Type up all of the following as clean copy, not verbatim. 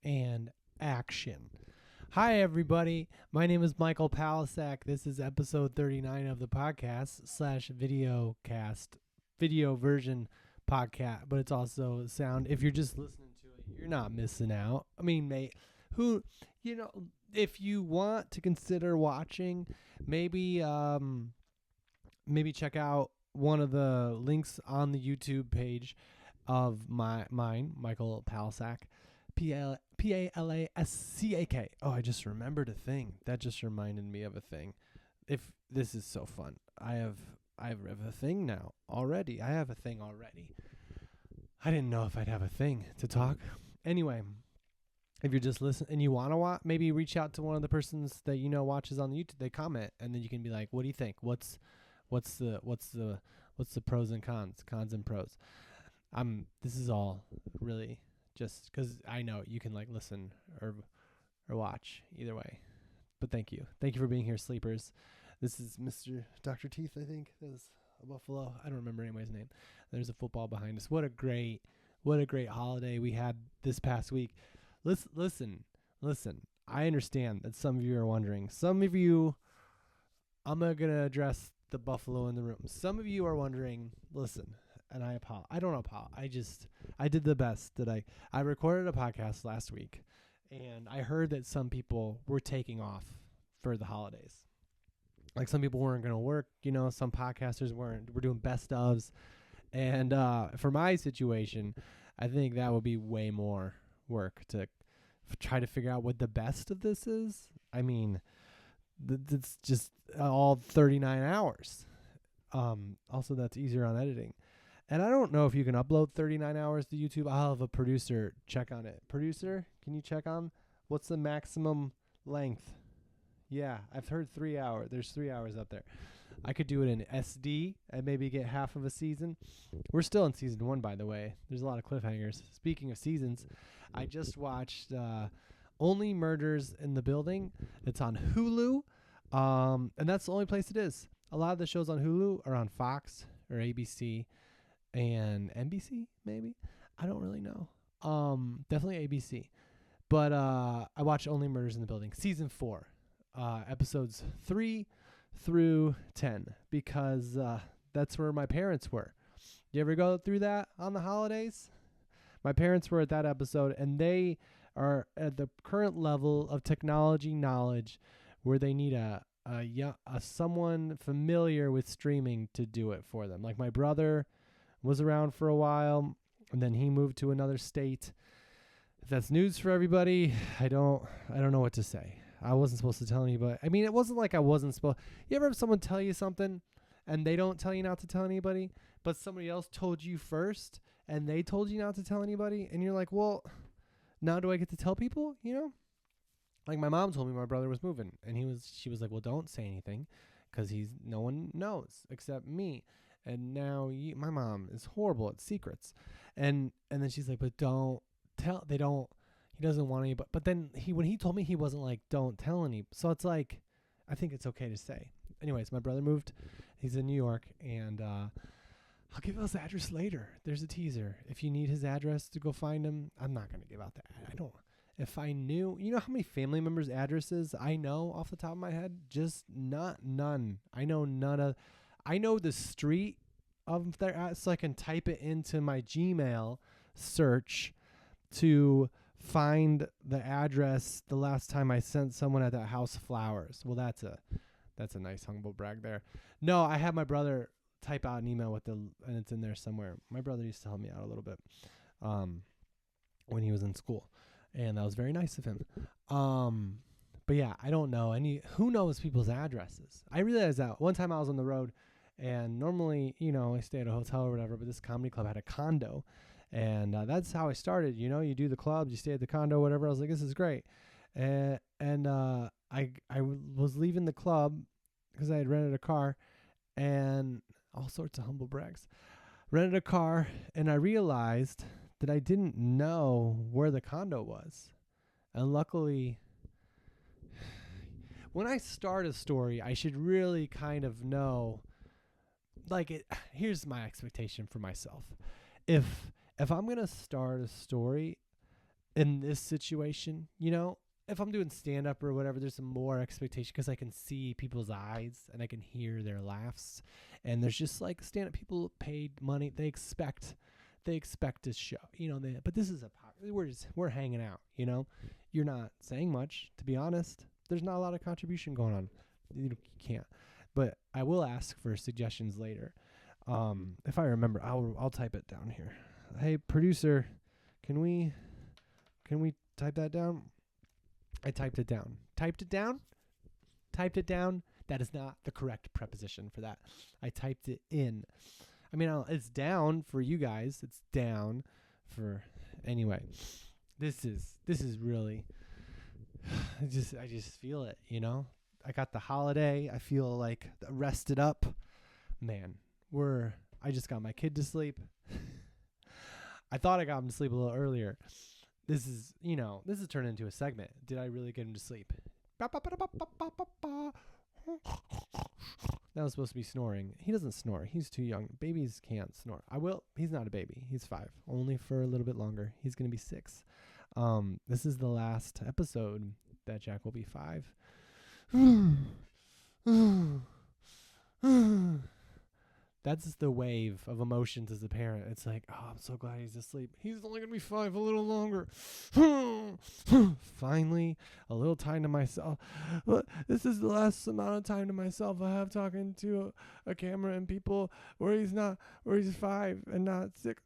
and action. Hi, everybody. My name is Michael Palisak. This is episode 39 of the podcast slash video cast, video version podcast, but it's also sound. If you're just listening to it, you're not missing out. I mean, mate, who, if you want to consider watching, maybe, maybe check out one of the links on the YouTube page of mine, Michael Palisak, Palaskac. Oh, I just remembered a thing. That just reminded me of a thing. If this is so fun, I have a thing now already. I have a thing already. I didn't know if I'd have a thing to talk. Anyway, if you're just listening and you want to watch, maybe reach out to one of the persons that you know watches on the YouTube. They comment, and then you can be like, "What do you think? What's the pros and cons and pros?" This is all really just because I know you can like listen or watch either way. But thank you for being here, sleepers. This is Mr. Dr. Teeth. I think that was a Buffalo. I don't remember anybody's name. There's a football behind us. What a great holiday we had this past week. Listen. I understand that some of you are wondering. Some of you, I'm gonna address the Buffalo in the room. Some of you are wondering. Listen, and I don't apologize. I did the best that I recorded a podcast last week, and I heard that some people were taking off for the holidays. Like some people weren't going to work, some podcasters weren't. We're doing best ofs. And for my situation, I think that would be way more work to try to figure out what the best of this is. I mean, it's just all 39 hours. Also, that's easier on editing. And I don't know if you can upload 39 hours to YouTube. I'll have a producer check on it. Producer, can you check on what's the maximum length? Yeah, I've heard 3 hours. There's 3 hours up there. I could do it in SD and maybe get half of a season. We're still in season 1, by the way. There's a lot of cliffhangers. Speaking of seasons, I just watched Only Murders in the Building. It's on Hulu, and that's the only place it is. A lot of the shows on Hulu are on Fox or ABC and NBC, maybe. I don't really know. Definitely ABC. But I watched Only Murders in the Building, season 4, episodes 3 through 10, because that's where my parents were. You ever go through that on the holidays? My parents were at that episode, and they are at the current level of technology knowledge where they need a someone familiar with streaming to do it for them. Like my brother was around for a while, and then he moved to another state. If that's news for everybody, I don't know what to say. I wasn't supposed to tell anybody. I mean, it wasn't like I wasn't supposed. You ever have someone tell you something and they don't tell you not to tell anybody, but somebody else told you first and they told you not to tell anybody, and you're like, well, now do I get to tell people? Like my mom told me my brother was moving, and she was like, well, don't say anything, because no one knows except me. And now my mom is horrible at secrets, and then she's like, but don't tell. He doesn't want any, but then when he told me, he wasn't like, don't tell any. So it's like, I think it's okay to say. Anyways, my brother moved. He's in New York, and I'll give his address later. There's a teaser. If you need his address to go find him, I'm not going to give out that. I don't. If I knew, how many family members' addresses I know off the top of my head? Just none. I know none of. I know the street of their address, so I can type it into my Gmail search to find the address the last time I sent someone at that house flowers. Well, that's a nice humble brag there. No, I had my brother type out an email and it's in there somewhere. My brother used to help me out a little bit when he was in school, and that was very nice of him. But yeah, I don't know who knows people's addresses. I realized that one time I was on the road, and normally, I stay at a hotel or whatever, but this comedy club had a condo. And that's how I started. You do the clubs, you stay at the condo, whatever. I was like, this is great. I was leaving the club because I had rented a car, and all sorts of humble brags. Rented a car, and I realized that I didn't know where the condo was. And luckily, when I start a story, I should really kind of know. Here's my expectation for myself. If I'm gonna start a story, in this situation, if I'm doing stand-up or whatever, there's some more expectation because I can see people's eyes and I can hear their laughs. And there's just like stand-up people paid money. They expect to show, but this is we're hanging out, You're not saying much, to be honest. There's not a lot of contribution going on. You can't. But I will ask for suggestions later. If I remember, I'll type it down here. Hey, producer, can we type that down? I typed it down. Typed it down? Typed it down? That is not the correct preposition for that. I typed it in. I mean, it's down for you guys. It's down for... Anyway, this is really... I just feel it, I got the holiday. I feel like rested up. Man, I just got my kid to sleep. I thought I got him to sleep a little earlier. This is turned into a segment. Did I really get him to sleep? That was supposed to be snoring. He doesn't snore. He's too young. Babies can't snore. He's not a baby. He's 5. Only for a little bit longer. He's going to be 6. This is the last episode that Jack will be 5. That's the wave of emotions as a parent. It's like, oh, I'm so glad he's asleep. He's only going to be 5 a little longer. Finally, a little time to myself. This is the last amount of time to myself I have talking to a camera and people where he's 5 and not 6.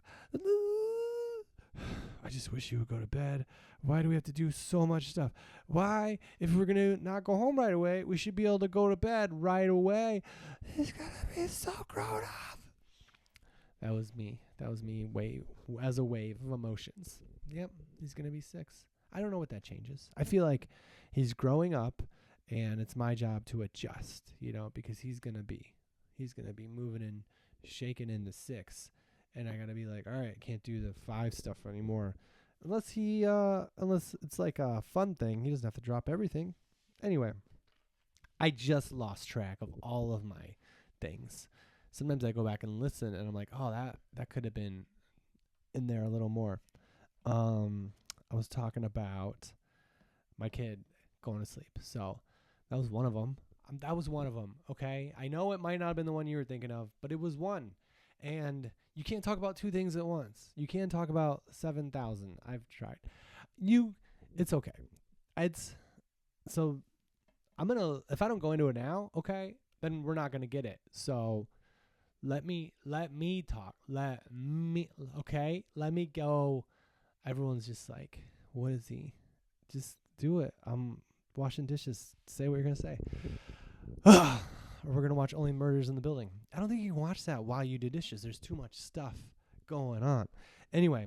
I just wish he would go to bed. Why do we have to do so much stuff? Why, if we're going to not go home right away, we should be able to go to bed right away. He's going to be so grown up. That was me. As a wave of emotions. Yep, he's going to be 6. I don't know what that changes. I feel like he's growing up, and it's my job to adjust, because he's going to be moving and shaking into 6. And I got to be like, all right, I can't do the 5 stuff anymore. Unless it's like a fun thing. He doesn't have to drop everything. Anyway, I just lost track of all of my things. Sometimes I go back and listen, and I'm like, oh, that could have been in there a little more. I was talking about my kid going to sleep. So that was one of them. Okay? I know it might not have been the one you were thinking of, but it was one. And you can't talk about 2 things at once. You can't talk about 7,000. I've tried. It's okay. So if I don't go into it now, okay, then we're not going to get it. So let me talk. Let me go. Everyone's just like, what is he? Just do it. I'm washing dishes. Say what you're going to say. Or we're going to watch Only Murders in the Building. I don't think you can watch that while you do dishes. There's too much stuff going on. Anyway,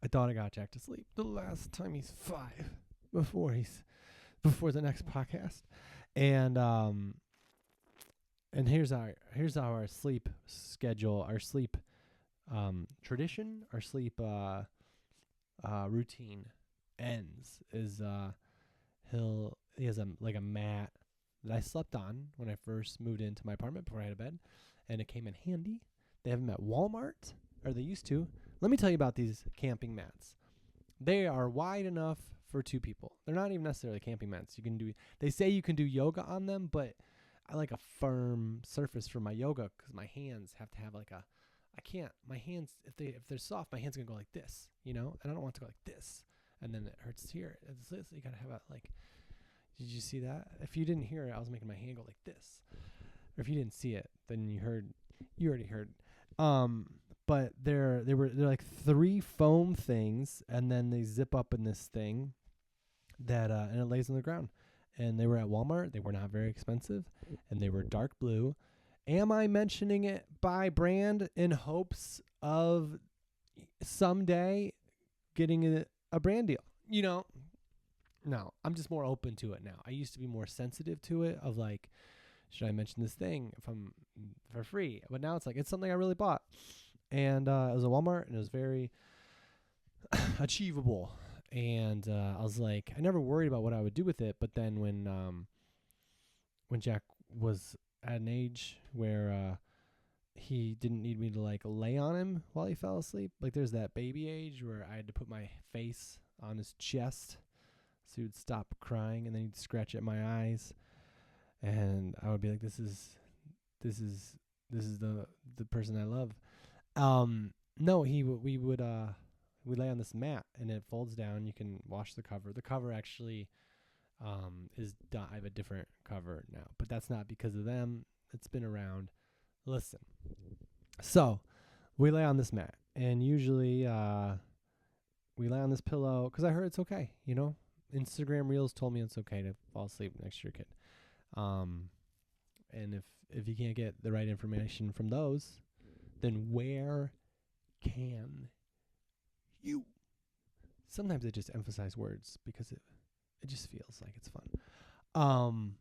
I thought I got Jack to sleep the last time he's 5 before the next podcast. And here's our sleep schedule, our sleep tradition, our sleep routine ends is he has a mat that I slept on when I first moved into my apartment before I had a bed, and it came in handy. They have them at Walmart, or they used to. Let me tell you about these camping mats. They are wide enough for 2 people. They're not even necessarily camping mats. They say you can do yoga on them, but I like a firm surface for my yoga because my hands have to have my hands, if they're soft, my hands are going to go like this, and I don't want to go like this, and then it hurts here. So you got to have did you see that? If you didn't hear it, I was making my hand go like this. Or if you didn't see it, then you already heard. But they're like 3 foam things, and then they zip up in this thing that and it lays on the ground. And they were at Walmart. They were not very expensive, and they were dark blue. Am I mentioning it by brand in hopes of someday getting a brand deal? No, I'm just more open to it now. I used to be more sensitive to it of like, should I mention this thing for free? But now it's like, it's something I really bought. And it was a Walmart, and it was very achievable. And I was like, I never worried about what I would do with it. But then when Jack was at an age where he didn't need me to lay on him while he fell asleep, there's that baby age where I had to put my face on his chest. So he would stop crying, and then he'd scratch at my eyes, and I would be like, "This is the person I love." No, we lay on this mat, and it folds down. You can wash the cover. The cover actually is done. I have a different cover now, but that's not because of them. It's been around. Listen. So we lay on this mat, and usually we lay on this pillow because I heard it's okay. Instagram Reels told me it's okay to fall asleep next to your kid. And if you can't get the right information from those, then where can you? Sometimes I just emphasize words because it just feels like it's fun.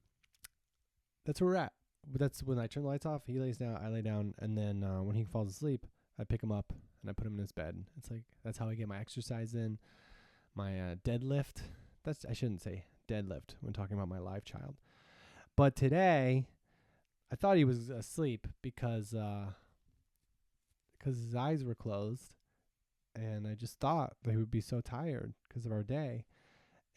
That's where we're at. But that's when I turn the lights off. He lays down, I lay down, and then when he falls asleep, I pick him up and I put him in his bed. It's like that's how I get my exercise in, my deadlift. I shouldn't say deadlift when talking about my live child. But today, I thought he was asleep because his eyes were closed, and I just thought that he would be so tired because of our day.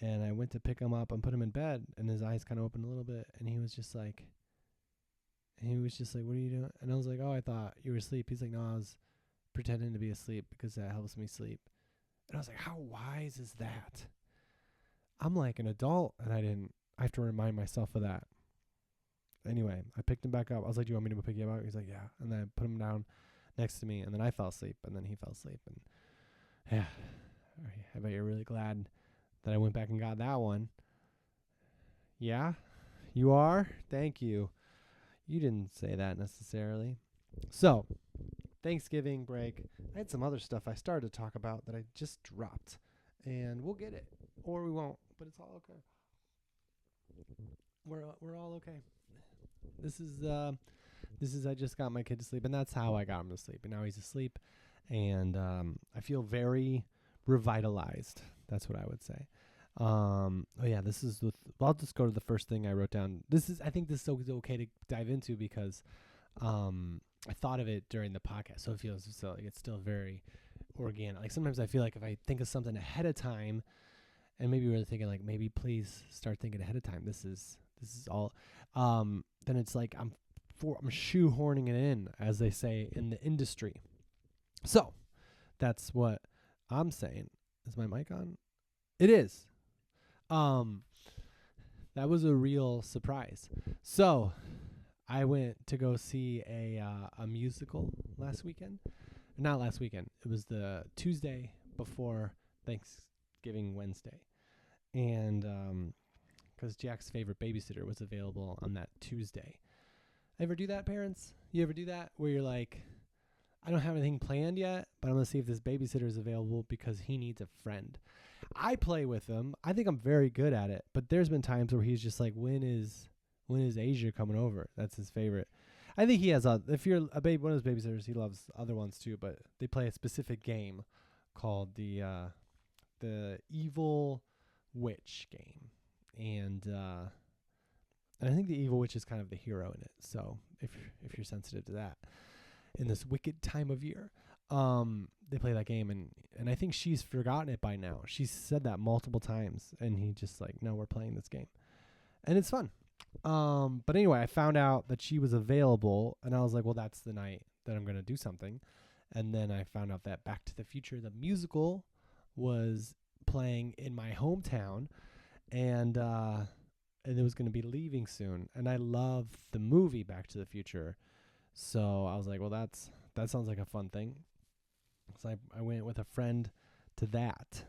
And I went to pick him up and put him in bed, and his eyes kind of opened a little bit, and he was just like, "What are you doing?" And I was like, "Oh, I thought you were asleep." He's like, "No, I was pretending to be asleep because that helps me sleep." And I was like, "How wise is that?" I'm like an adult, and I have to remind myself of that. Anyway, I picked him back up. I was like, "Do you want me to pick him up?" He's like, "Yeah." And then I put him down next to me, and then I fell asleep, and then he fell asleep. And yeah, I bet you're really glad that I went back and got that one. Yeah, you are? Thank you. You didn't say that necessarily. So, Thanksgiving break. I had some other stuff I started to talk about that I just dropped. And we'll get it. Or we won't. But it's all okay. We're all okay. This is I just got my kid to sleep, and that's how I got him to sleep. And now he's asleep, and I feel very revitalized. That's what I would say. I'll just go to the first thing I wrote down. I think this is okay to dive into because I thought of it during the podcast, so it feels like it's still very organic. Like sometimes I feel like if I think of something ahead of time, and maybe we're thinking like maybe please start thinking ahead of time. This is all. Then it's like I'm shoehorning it in, as they say in the industry. So that's what I'm saying. Is my mic on? It is. That was a real surprise. So I went to go see a musical last weekend. Not last weekend. It was the Tuesday before Thanksgiving Wednesday. And because Jack's favorite babysitter was available on that Tuesday. Ever do that, parents? You ever do that where you're like, I don't have anything planned yet, but I'm going to see if this babysitter is available because he needs a friend. I play with him. I think I'm very good at it, but there's been times where he's just like, when is Asia coming over? That's his favorite. I think he has if you're one of his babysitters, he loves other ones too, but they play a specific game called the Evil Witch game. And I think the Evil Witch is kind of the hero in it. So if you're sensitive to that in this wicked time of year, they play that game, and I think she's forgotten it by now. She's said that multiple times, and he just like, no, we're playing this game, and it's fun. But anyway, I found out that she was available, and I was like, well, that's the night that I'm gonna do something. And then I found out that Back to the Future, the musical, was playing in my hometown, and it was going to be leaving soon. And I love the movie Back to the Future. So I was like, well, that sounds like a fun thing. So I went with a friend to that,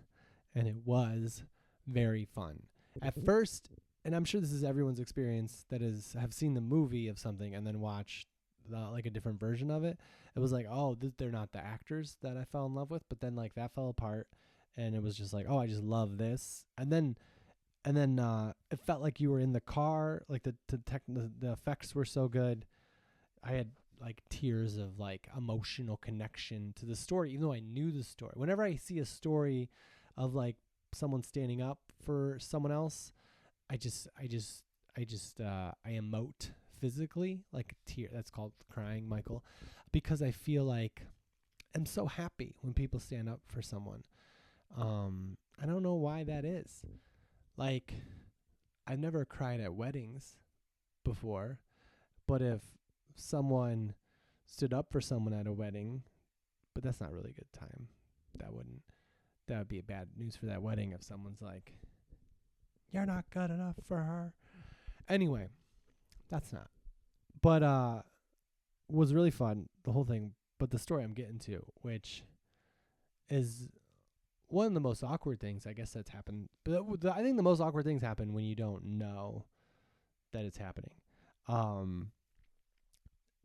and it was very fun. At first, and I'm sure this is everyone's experience that have seen the movie of something and then watched like a different version of it. It was like, oh, they're not the actors that I fell in love with, but then like that fell apart, and it was just like, oh, I just love this. And then it felt like you were in the car. Like the effects were so good. I had like tears of like emotional connection to the story, even though I knew the story. Whenever I see a story of like someone standing up for someone else, I emote physically, like a tear. That's called crying, Michael, because I feel like I'm so happy when people stand up for someone. I don't know why that is. Like, I've never cried at weddings before, but if someone stood up for someone at a wedding, but that's not really a good time. That would be bad news for that wedding if someone's like, you're not good enough for her. Anyway, that's not. But was really fun, the whole thing. But the story I'm getting to, which is one of the most awkward things, I guess, that's happened. But I think the most awkward things happen when you don't know that it's happening.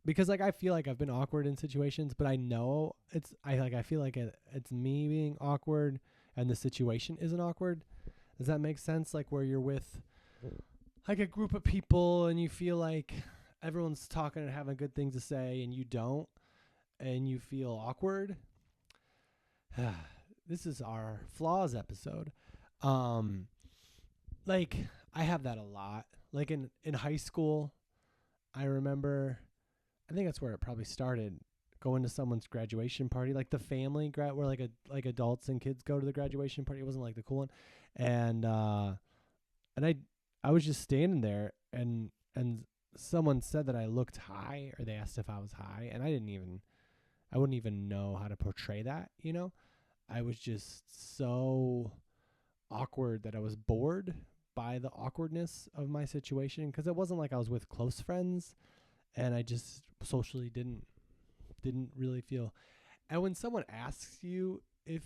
Because like I feel like I've been awkward in situations, but I know I feel like it's me being awkward and the situation isn't awkward. Does that make sense? Like where you're with like a group of people and you feel like everyone's talking and having good things to say and you don't, and you feel awkward. This is our flaws episode. Like I have that a lot. Like in high school, I remember, I think that's where it probably started, going to someone's graduation party, like the family where like adults and kids go to the graduation party. It wasn't like the cool one. And I was just standing there and someone said that I looked high, or they asked if I was high, and I wouldn't even know how to portray that, you know? I was just so awkward that I was bored by the awkwardness of my situation, because it wasn't like I was with close friends, and I just socially didn't really feel. And when someone asks you if,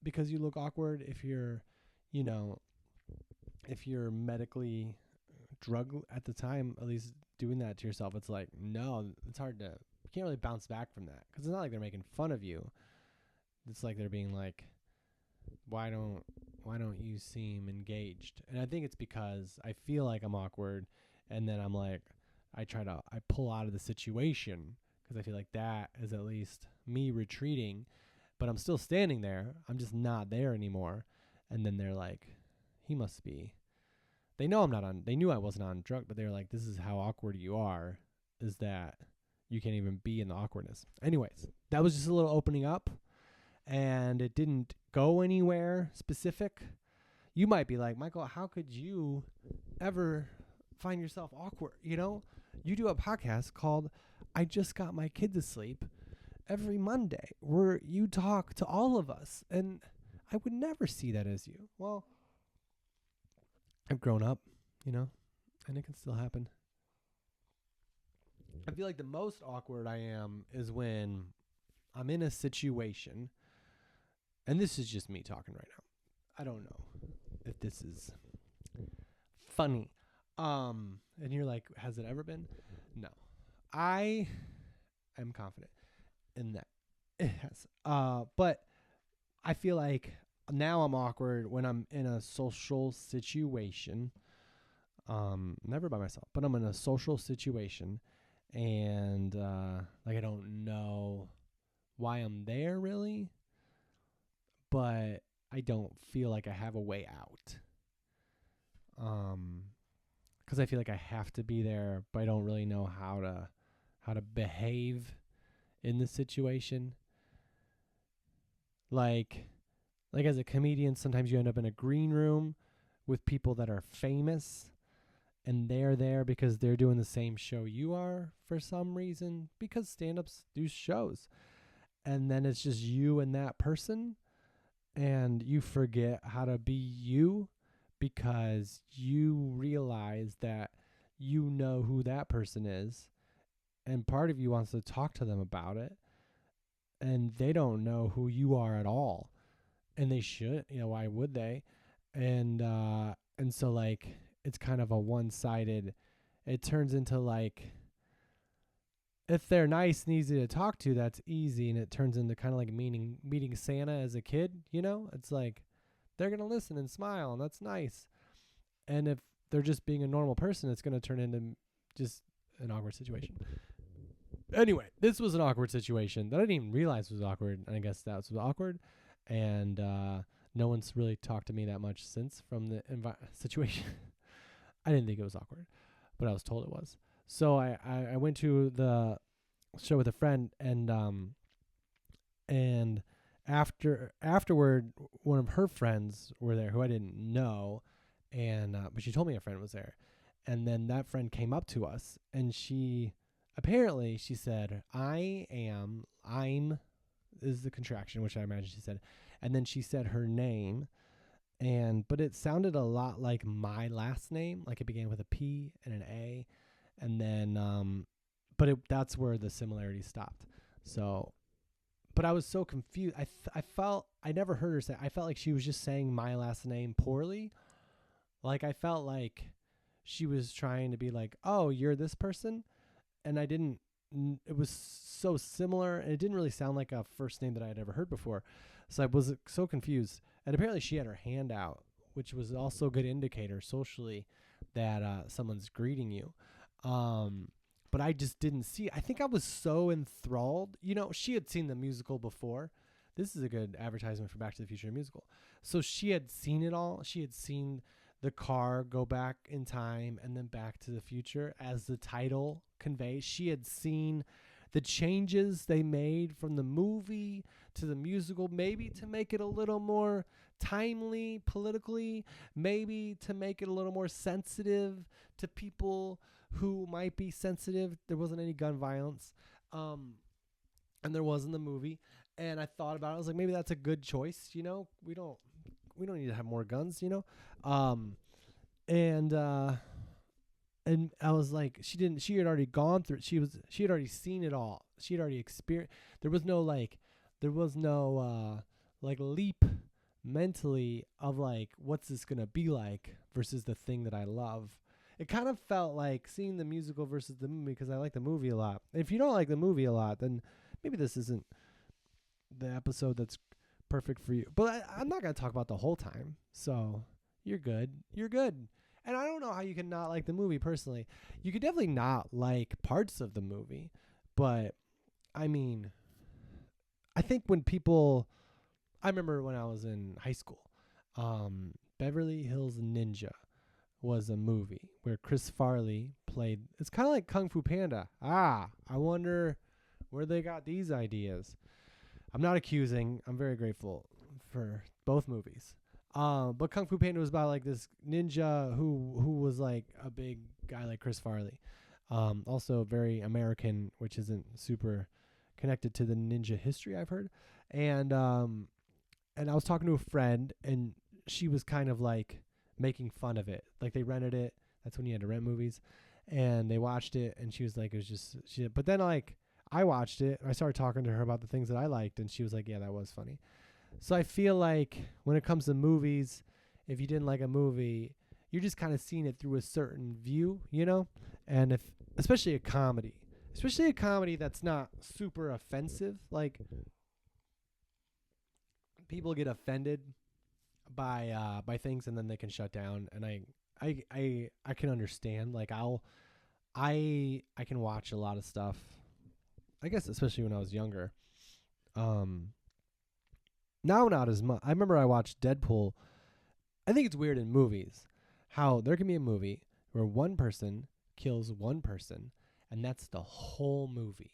because you look awkward, if you're, you know, if you're medically drugged at the time, at least doing that to yourself, it's like, no, it's hard to, you can't really bounce back from that, because it's not like they're making fun of you. It's like they're being like, why don't you seem engaged? And I think it's because I feel like I'm awkward, and then I'm like, I pull out of the situation, because I feel like that is at least me retreating, but I'm still standing there. I'm just not there anymore. And then they're like, he must be. They know I'm not on. They knew I wasn't on drug, but they're like, this is how awkward you are, is that you can't even be in the awkwardness. Anyways, that was just a little opening up, and it didn't go anywhere specific. You might be like, Michael, how could you ever find yourself awkward? You know, you do a podcast called I Just Got My Kid to Sleep every Monday, where you talk to all of us, and I would never see that as you. Well, I've grown up, you know, and it can still happen. I feel like the most awkward I am is when I'm in a situation, and this is just me talking right now. I don't know if this is funny. And you're like, has it ever been? No. I am confident in that it has. But I feel like now I'm awkward when I'm in a social situation. Never by myself, but I'm in a social situation, and like I don't know why I'm there really, but I don't feel like I have a way out. Because I feel like I have to be there, but I don't really know how to behave in the situation. Like as a comedian, sometimes you end up in a green room with people that are famous, and they're there because they're doing the same show you are for some reason, because stand-ups do shows. And then it's just you and that person, and you forget how to be you because you realize that you know who that person is, and part of you wants to talk to them about it, and they don't know who you are at all. And they should, you know, why would they? And so like it's kind of a one-sided, it turns into like, if they're nice and easy to talk to, that's easy, and it turns into kind of like meeting Santa as a kid, you know? It's like they're going to listen and smile, and that's nice. And if they're just being a normal person, it's going to turn into just an awkward situation. Anyway, this was an awkward situation that I didn't even realize was awkward, and I guess that was awkward. And no one's really talked to me that much since from the situation. I didn't think it was awkward, but I was told it was. So I went to the show with a friend, and afterward, one of her friends were there who I didn't know, and but she told me a friend was there, and then that friend came up to us, and she said, I'm is the contraction, which I imagine she said, and then she said her name, but it sounded a lot like my last name, like it began with a P and an A, and then that's where the similarity stopped. So, but I was so confused. I never heard her say. I felt like she was just saying my last name poorly. Like I felt like she was trying to be like, "Oh, you're this person," and I didn't. It was so similar, and it didn't really sound like a first name that I had ever heard before. So I was so confused. And apparently, she had her hand out, which was also a good indicator socially that someone's greeting you. But I just didn't see it. I think I was so enthralled. You know, she had seen the musical before. This is a good advertisement for Back to the Future musical. So she had seen it all. She had seen the car go back in time and then Back to the Future, as the title conveys. She had seen the changes they made from the movie to the musical, maybe to make it a little more timely politically, maybe to make it a little more sensitive to people who might be sensitive. There wasn't any gun violence, and there was in the movie. And I thought about it. I was like, maybe that's a good choice. You know, we don't need to have more guns. You know, and I was like, she had already gone through it. She had already seen it all. She had already experienced. There was no leap mentally of like, what's this gonna be like versus the thing that I love. It kind of felt like seeing the musical versus the movie, because I like the movie a lot. If you don't like the movie a lot, then maybe this isn't the episode that's perfect for you. But I'm not going to talk about the whole time. So you're good. You're good. And I don't know how you can not like the movie personally. You could definitely not like parts of the movie. But, I mean, I think I remember when I was in high school, Beverly Hills Ninja was a movie where Chris Farley played. It's kind of like Kung Fu Panda. I wonder where they got these ideas. I'm not accusing. I'm very grateful for both movies. But Kung Fu Panda was about like this ninja who was like a big guy like Chris Farley. Also very American, which isn't super connected to the ninja history I've heard. And I was talking to a friend, and she was kind of like making fun of it. Like they rented it. That's when you had to rent movies. And they watched it, and she was like, it was just shit. But then like I watched it, and I started talking to her about the things that I liked, and she was like, yeah, that was funny. So I feel like when it comes to movies, if you didn't like a movie, you're just kind of seeing it through a certain view, you know? And especially a comedy that's not super offensive, like people get offended by things and then they can shut down, and I can understand. Like I can watch a lot of stuff, I guess, especially when I was younger. Now not as much. I remember I watched Deadpool. I think it's weird in movies how there can be a movie where one person kills one person, and that's the whole movie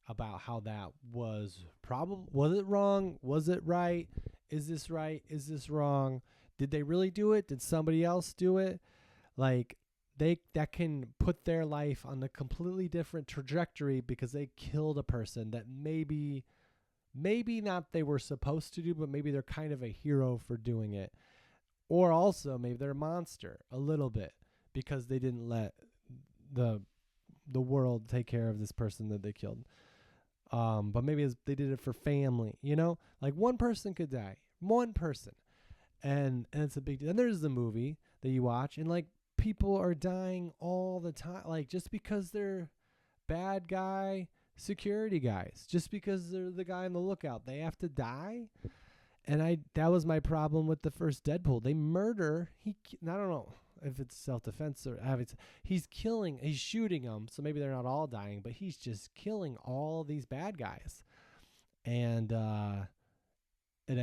about how that was it wrong? Was it right? Is this right? Is this wrong? Did they really do it? Did somebody else do it? Like that can put their life on a completely different trajectory because they killed a person that maybe not they were supposed to do, but maybe they're kind of a hero for doing it. Or also maybe they're a monster a little bit because they didn't let the world take care of this person that they killed. But maybe they did it for family, you know? Like one person could die. One person. And it's a big deal. And there's the movie that you watch, and like people are dying all the time. Like just because they're bad guy security guys, just because they're the guy on the lookout, they have to die. And that was my problem with the first Deadpool. They murder. I don't know if it's self-defense or he's shooting them. So maybe they're not all dying, but he's just killing all these bad guys. And I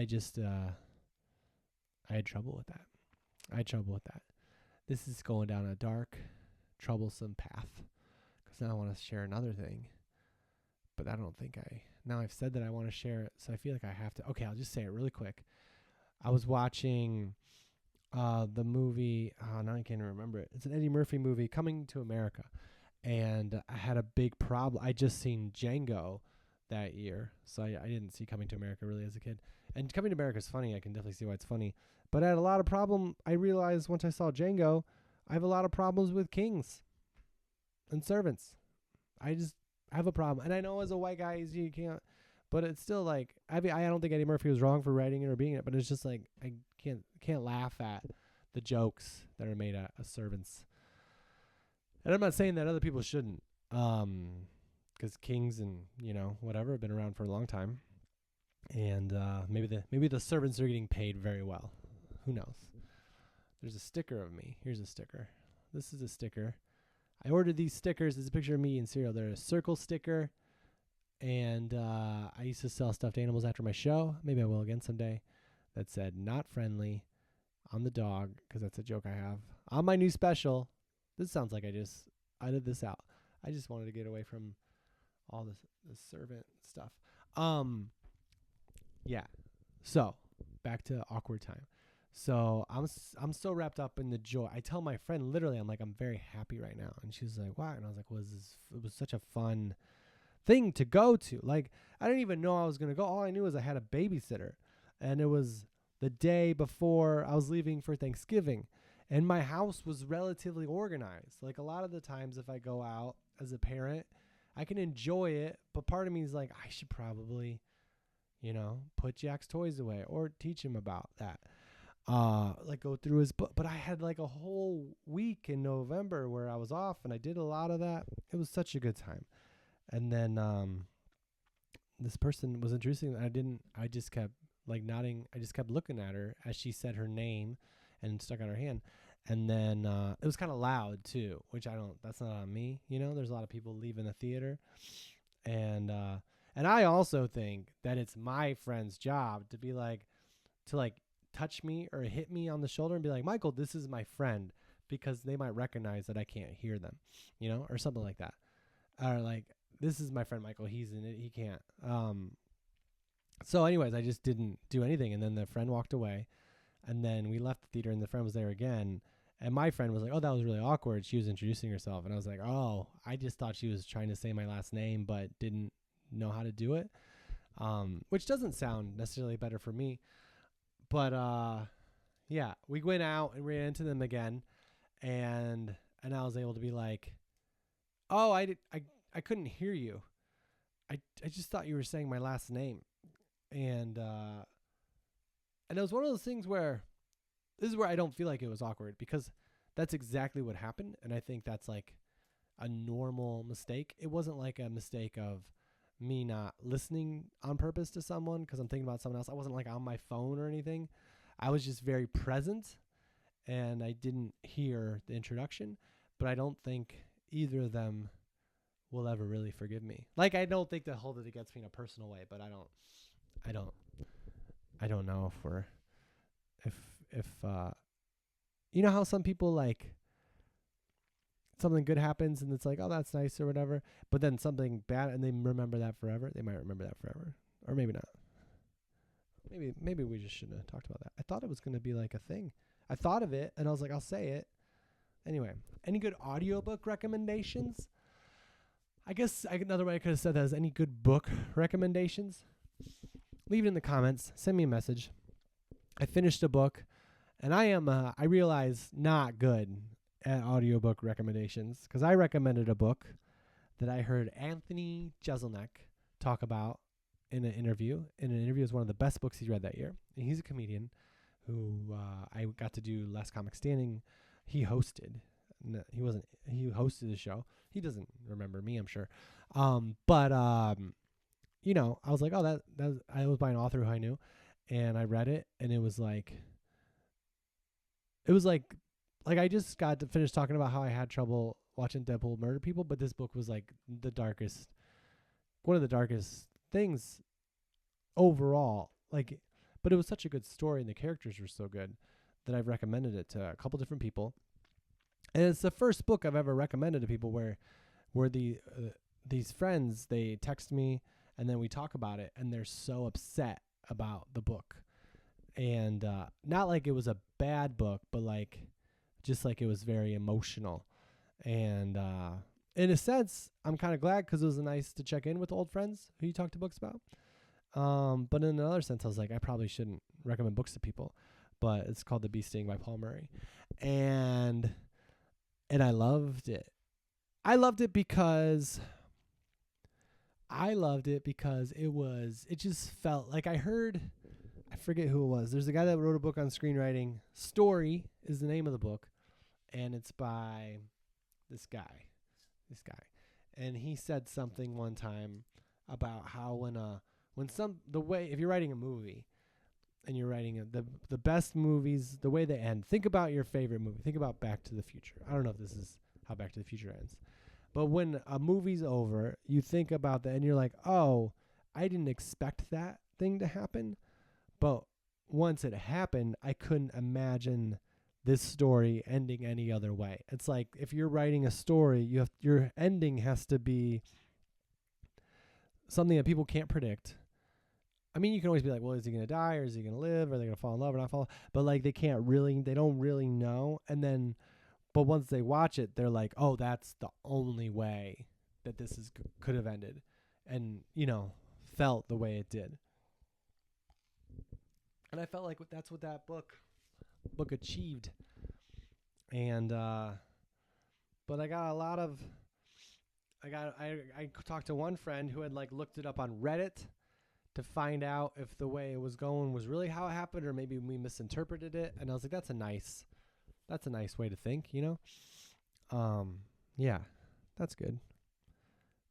just I had trouble with that. This is going down a dark, troublesome path. Because now I want to share another thing, but I don't think I now I've said that I want to share it, so I feel like I have to. Okay, I'll just say it really quick. I was watching the movie. Oh, now I can't remember it. It's an Eddie Murphy movie, Coming to America. And I had a big problem. I just seen Django that year, so I didn't see Coming to America really as a kid. And Coming to America is funny. I can definitely see why it's funny. But I had a lot of problem. I realized once I saw Django, I have a lot of problems with kings and servants. I just have a problem. And I know as a white guy, you can't. But it's still like, I mean, I don't think Eddie Murphy was wrong for writing it or being it. But it's just like I can't laugh at the jokes that are made at servants. And I'm not saying that other people shouldn't, because kings and whatever have been around for a long time, and maybe the servants are getting paid very well. Who knows? There's a sticker of me. Here's a sticker. This is a sticker. I ordered these stickers. It's a picture of me and cereal. They're a circle sticker, and I used to sell stuffed animals after my show. Maybe I will again someday. That said, "Not friendly" on the dog, because that's a joke I have on my new special. This sounds like I did this out. I just wanted to get away from all this servant stuff. Yeah. So back to awkward time. So I'm so wrapped up in the joy. I tell my friend literally, I'm like, I'm very happy right now, and she was like, "Why?" And I was like, it was such a fun thing to go to. Like, I didn't even know I was gonna go. All I knew was I had a babysitter, and it was the day before I was leaving for Thanksgiving. And my house was relatively organized. Like a lot of the times if I go out as a parent, I can enjoy it. But part of me is like, I should probably, put Jack's toys away or teach him about that. Like go through his book. But I had like a whole week in November where I was off and I did a lot of that. It was such a good time. And then this person was introducing. I just kept like nodding. I just kept looking at her as she said her name and stuck out her hand. And then it was kind of loud too, which that's not on me. There's a lot of people leaving the theater. And I also think that it's my friend's job to be like, to touch me or hit me on the shoulder and be like, "Michael, this is my friend," because they might recognize that I can't hear them, or something like that. Or like, "This is my friend Michael. He's in it. He can't." So anyways, I just didn't do anything. And then the friend walked away. And then we left the theater and the friend was there again. And my friend was like, "Oh, that was really awkward." She was introducing herself. And I was like, "Oh, I just thought she was trying to say my last name, but didn't know how to do it." Which doesn't sound necessarily better for me. But, yeah, we went out and ran into them again. And I was able to be like, "Oh, I couldn't hear you. I just thought you were saying my last name." And it was one of those things where this is where I don't feel like it was awkward, because that's exactly what happened. And I think that's like a normal mistake. It wasn't like a mistake of me not listening on purpose to someone because I'm thinking about someone else. I wasn't like on my phone or anything. I was just very present and I didn't hear the introduction, but I don't think either of them will ever really forgive me. Like, I don't think they'll hold it against me in a personal way, but I don't know if how some people, like, something good happens and it's like, "Oh, that's nice," or whatever, but then something bad and they remember that forever. They might remember that forever, or maybe not. Maybe we just shouldn't have talked about that. I thought it was going to be like a thing. I thought of it and I was like, I'll say it anyway. Any good audiobook recommendations? I guess another way I could have said that is, any good book recommendations? Leave it in the comments. Send me a message. I finished a book, and I am, I realize, not good at audiobook recommendations, because I recommended a book that I heard Anthony Jeselnik talk about in an interview. In an interview, is one of the best books he's read that year. And he's a comedian who I got to do Last Comic Standing. He hosted. No, he hosted the show. He doesn't remember me, I'm sure. But I was like, oh, I was by an author who I knew, and I read it, and it was like I just got to finish talking about how I had trouble watching Deadpool murder people, but this book was like one of the darkest things overall. Like, but it was such a good story, and the characters were so good that I've recommended it to a couple different people. And it's the first book I've ever recommended to people where these friends, they text me and then we talk about it, and they're so upset about the book. And not like it was a bad book, but like just like it was very emotional. And in a sense, I'm kind of glad because it was nice to check in with old friends who you talk to books about. But in another sense, I was like, I probably shouldn't recommend books to people. But it's called The Bee Sting by Paul Murray. And I loved it. I loved it because it just felt like I forget who it was. There's a guy that wrote a book on screenwriting. Story is the name of the book. And it's by this guy. And he said something one time about how if you're writing a movie and you're writing the best movies, the way they end, think about your favorite movie. Think about Back to the Future. I don't know if this is how Back to the Future ends. But when a movie's over, you think about that and you're like, oh, I didn't expect that thing to happen. But once it happened, I couldn't imagine this story ending any other way. It's like if you're writing a story, your ending has to be something that people can't predict. I mean, you can always be like, well, is he going to die or is he going to live? Are they going to fall in love or not fall? But like they don't really know. And then, but once they watch it, they're like, oh, that's the only way that this could have ended. And, felt the way it did. And I felt like that's what that book achieved. And but I talked to one friend who had like looked it up on Reddit to find out if the way it was going was really how it happened or maybe we misinterpreted it. And I was like, that's a nice way to think, yeah, that's good.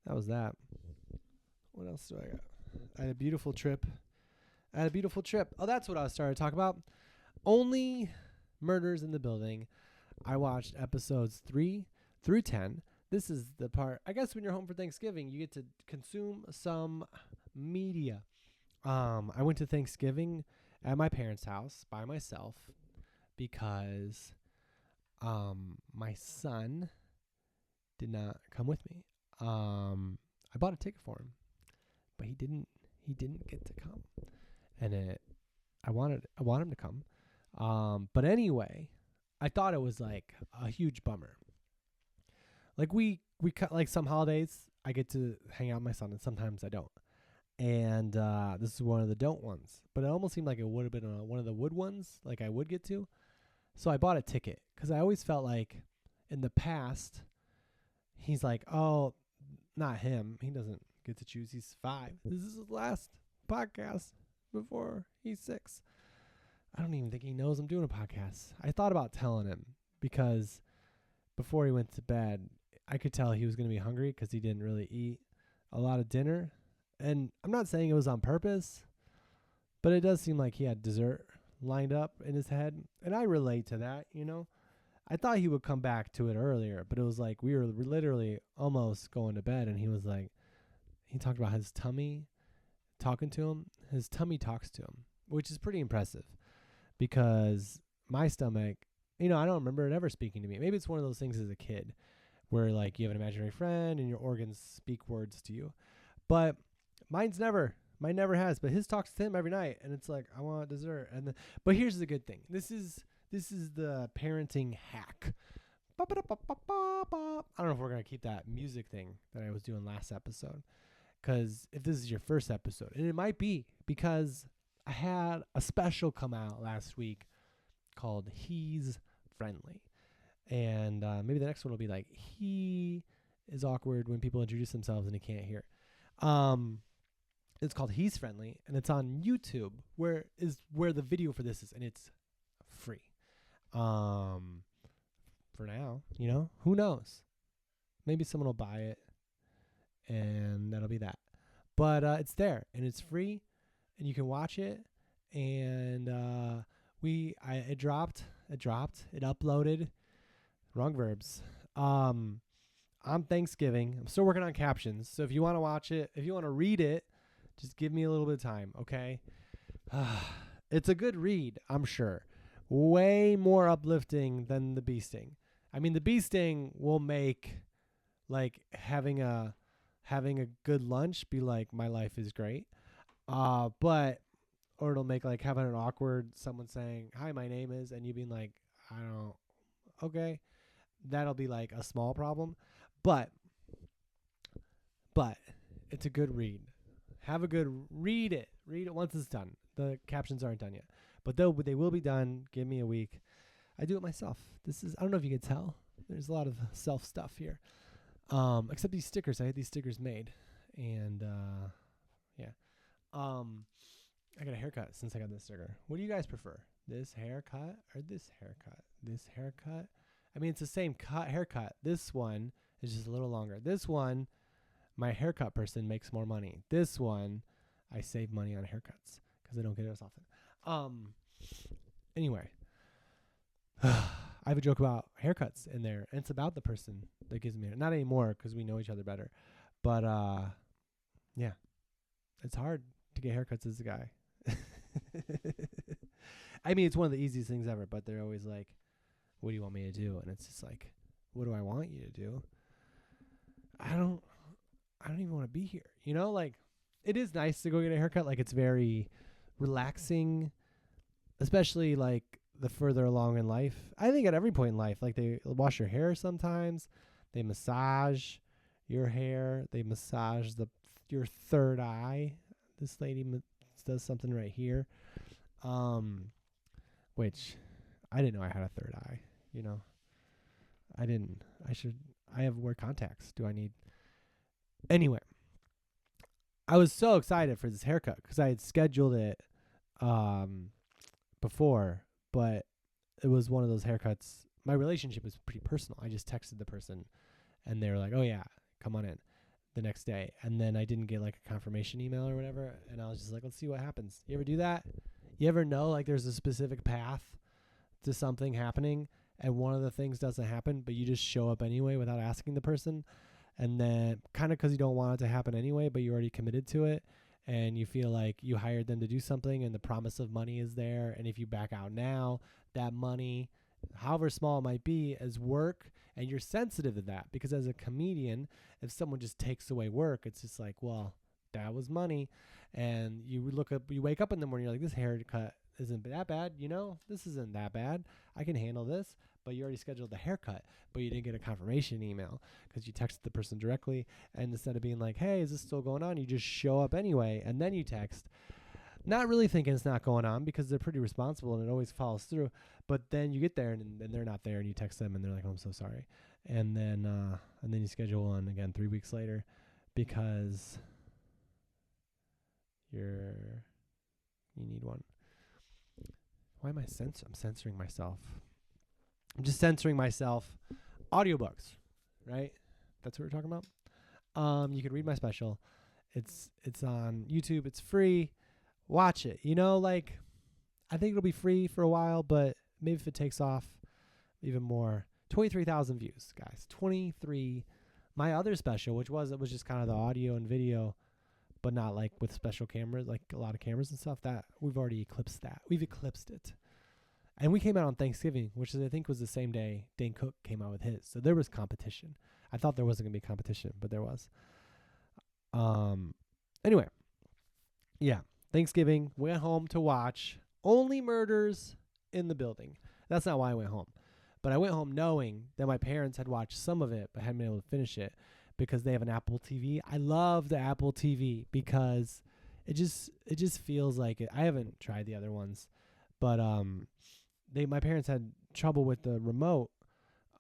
That was that. What else do I got? I had a beautiful trip. Oh, that's what I started to talk about. Only Murders in the Building. I watched episodes 3 through 10. This is the part, I guess when you're home for Thanksgiving, you get to consume some media. I went to Thanksgiving at my parents' house by myself because my son did not come with me. I bought a ticket for him, but he didn't get to come. And I wanted him to come. But anyway, I thought it was like a huge bummer. Like we cut like some holidays I get to hang out with my son and sometimes I don't. And this is one of the don't ones. But it almost seemed like it would have been one of the would ones, like I would get to. So I bought a ticket because I always felt like in the past, he's like, oh, not him. He doesn't get to choose. He's 5. This is his last podcast before he's 6. I don't even think he knows I'm doing a podcast. I thought about telling him because before he went to bed, I could tell he was going to be hungry because he didn't really eat a lot of dinner. And I'm not saying it was on purpose, but it does seem like he had dessert lined up in his head. And I relate to that, I thought he would come back to it earlier, but it was like we were literally almost going to bed. And he was like, he talked about his tummy talking to him. His tummy talks to him, which is pretty impressive because my stomach, I don't remember it ever speaking to me. Maybe it's one of those things as a kid where like you have an imaginary friend and your organs speak words to you. But mine never has, but his talks to him every night. And it's like, I want dessert. But here's the good thing. This is the parenting hack. I don't know if we're going to keep that music thing that I was doing last episode. Because if this is your first episode, and it might be because I had a special come out last week called He's Friendly. And maybe the next one will be like, he is awkward when people introduce themselves and he can't hear. It's called He's Friendly, and it's on YouTube, where the video for this is, and it's free. For now, who knows? Maybe someone will buy it, and that'll be that. But it's there, and it's free, and you can watch it. And it uploaded. Wrong verbs. On Thanksgiving. I'm still working on captions, so if you want to watch it, if you want to read it, just give me a little bit of time, okay? It's a good read, I'm sure. Way more uplifting than the Bee Sting. I mean, the Bee Sting will make like having a having a good lunch be like, my life is great. Or it'll make like having an awkward someone saying, hi, my name is, and you being like, I don't, okay. That'll be like a small problem. But it's a good read. Have a good read it. Read it once it's done. The captions aren't done yet. But they will be done. Give me a week. I do it myself. I don't know if you can tell. There's a lot of self stuff here. Except these stickers. I had these stickers made. And yeah. I got a haircut since I got this sticker. What do you guys prefer? This haircut or this haircut? This haircut? I mean, it's the same haircut. This one is just a little longer. This one, my haircut person makes more money. This one, I save money on haircuts because I don't get it as often. Anyway, I have a joke about haircuts in there, and it's about the person that gives me it. Not anymore because we know each other better. But, yeah, it's hard to get haircuts as a guy. I mean, it's one of the easiest things ever, but they're always like, what do you want me to do? And it's just like, what do I want you to do? I don't even want to be here. You know, like, it is nice to go get a haircut. Like, it's very relaxing, especially like the further along in life. I think at every point in life, like, they wash your hair sometimes, they massage your hair, they massage your third eye. This lady does something right here, which I didn't know I had a third eye. You know, I have wear contacts. Do I need? Anyway, I was so excited for this haircut because I had scheduled it before, but it was one of those haircuts. My relationship was pretty personal. I just texted the person, and they were like, "Oh yeah, come on in," the next day. And then I didn't get like a confirmation email or whatever, and I was just like, let's see what happens. You ever do that? You ever know like there's a specific path to something happening, and one of the things doesn't happen, but you just show up anyway without asking the person, and then kind of because you don't want it to happen anyway, but you already committed to it, and you feel like you hired them to do something, and the promise of money is there, and if you back out now, that money, however small it might be, is work, and you're sensitive to that, because as a comedian, if someone just takes away work, it's just like, well, that was money, and you wake up in the morning, you're like, this haircut isn't that bad, you know, this isn't that bad, I can handle this, but you already scheduled the haircut, but you didn't get a confirmation email because you texted the person directly, and instead of being like, hey, is this still going on, you just show up anyway, and then you text, not really thinking it's not going on because they're pretty responsible and it always follows through. But then you get there and they're not there, and you text them and they're like, oh, I'm so sorry. And then you schedule one again 3 weeks later because you need one. Why am I I'm censoring myself. I'm just censoring myself. Audiobooks, right? That's what we're talking about. You can read my special. It's on YouTube. It's free. Watch it. You know, like, I think it'll be free for a while, but maybe if it takes off even more. 23,000 views, guys. 23. My other special, it was just kind of the audio and video, but not like with special cameras, like a lot of cameras and stuff, that we've already eclipsed that. We've eclipsed it. And we came out on Thanksgiving, which I think was the same day Dane Cook came out with his. So there was competition. I thought there wasn't going to be competition, but there was. Anyway. Yeah. Thanksgiving, went home to watch Only Murders in the Building. That's not why I went home. But I went home knowing that my parents had watched some of it but hadn't been able to finish it because they have an Apple TV. I love the Apple TV because it just feels like it. I haven't tried the other ones, but my parents had trouble with the remote,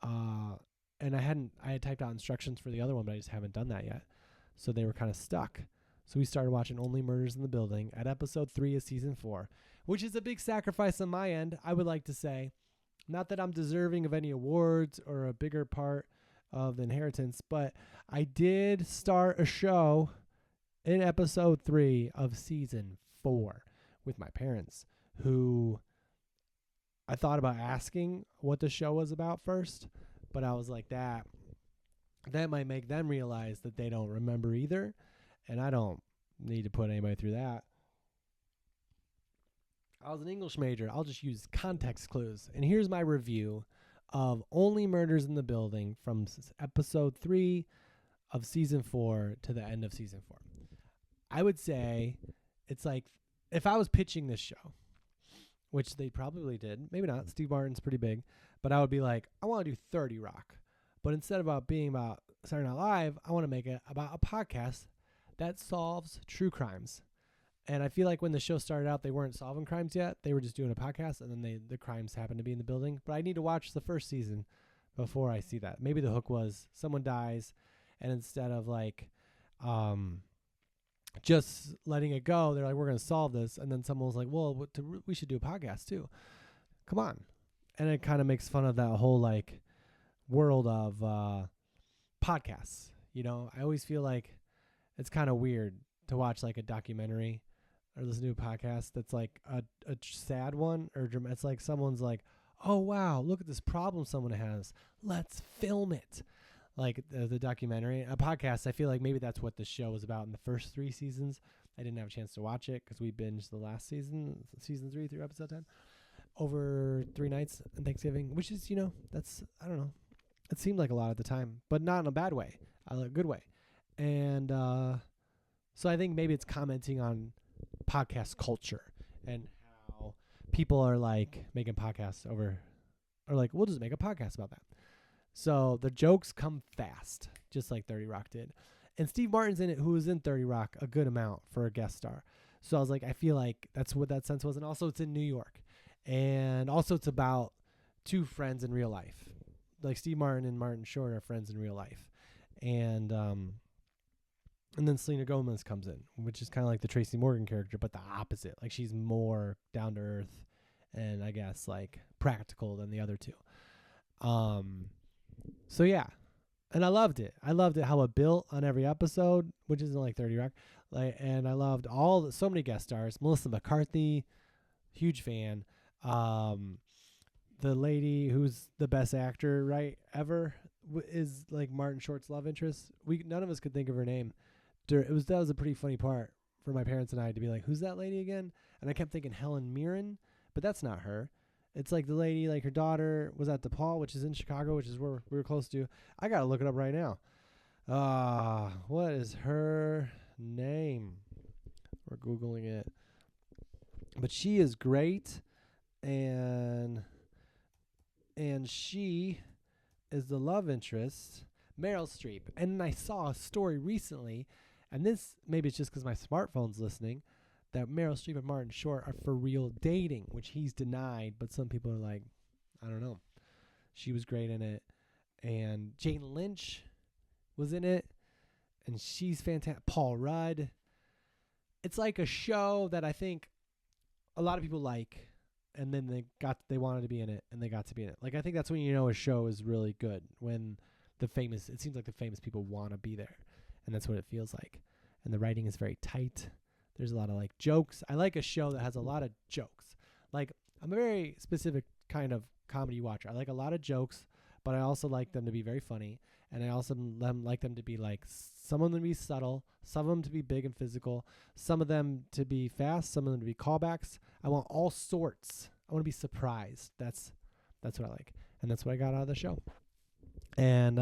and I had typed out instructions for the other one, but I just haven't done that yet. So they were kind of stuck. So we started watching Only Murders in the Building at episode 3 of season 4, which is a big sacrifice on my end, I would like to say. Not that I'm deserving of any awards or a bigger part of the inheritance, but I did start a show in episode 3 of season 4 with my parents, who I thought about asking what the show was about first, but I was like, that might make them realize that they don't remember either. And I don't need to put anybody through that. I was an English major. I'll just use context clues. And here's my review of Only Murders in the Building from episode 3 of season 4 to the end of season 4. I would say it's like if I was pitching this show, which they probably did, maybe not. Steve Martin's pretty big, but I would be like, I want to do 30 Rock, but instead of being about Saturday Night Live, I want to make it about a podcast that solves true crimes. And I feel like when the show started out, they weren't solving crimes yet. They were just doing a podcast, and then the crimes happened to be in the building. But I need to watch the first season before I see that. Maybe the hook was someone dies, and instead of like just letting it go, they're like, we're going to solve this. And then someone was like, well, we should do a podcast too. Come on. And it kind of makes fun of that whole like world of podcasts. You know, I always feel like it's kind of weird to watch like a documentary or listen to a podcast that's like a sad one, or it's like someone's like, oh, wow, look at this problem someone has. Let's film it. Like the documentary. A podcast, I feel like maybe that's what the show was about in the first 3 seasons. I didn't have a chance to watch it because we binged the last season 3 through episode 10, over 3 nights on Thanksgiving, which is, you know, that's, I don't know. It seemed like a lot at the time, but not in a bad way, a good way. And so I think maybe it's commenting on podcast culture and how people are like making podcasts over, or like, we'll just make a podcast about that. So the jokes come fast, just like 30 Rock did. And Steve Martin's in it, who was in 30 Rock a good amount for a guest star. So I was like, I feel like that's what that sense was. And also it's in New York. And also it's about 2 friends in real life. Like Steve Martin and Martin Short are friends in real life. And then Selena Gomez comes in, which is kind of like the Tracy Morgan character, but the opposite. Like she's more down to earth and I guess like practical than the other 2. So yeah, and I loved it. I loved it how it built on every episode, which isn't like 30 Rock. Like, and I loved so many guest stars. Melissa McCarthy, huge fan. The lady who's the best actor ever is like Martin Short's love interest. None of us could think of her name. That was a pretty funny part for my parents and I to be like, who's that lady again? And I kept thinking Helen Mirren, but that's not her. It's like the lady, like her daughter was at DePaul, which is in Chicago, which is where we were close to. I got to look it up right now. What is her name? We're Googling it. But she is great, and she is the love interest, Meryl Streep. And I saw a story recently, and this, maybe it's just because my smartphone's listening, that Meryl Streep and Martin Short are for real dating, which he's denied, but some people are like, I don't know. She was great in it. And Jane Lynch was in it, and she's fantastic. Paul Rudd. It's like a show that I think a lot of people like, and then they wanted to be in it, and they got to be in it. Like, I think that's when you know a show is really good, when it seems like the famous people want to be there, and that's what it feels like. And the writing is very tight. There's a lot of like jokes. I like a show that has a lot of jokes. Like, I'm a very specific kind of comedy watcher. I like a lot of jokes, but I also like them to be very funny. And I also like them to be like, some of them to be subtle, some of them to be big and physical, some of them to be fast, some of them to be callbacks. I want all sorts. I want to be surprised. That's what I like. And that's what I got out of the show. And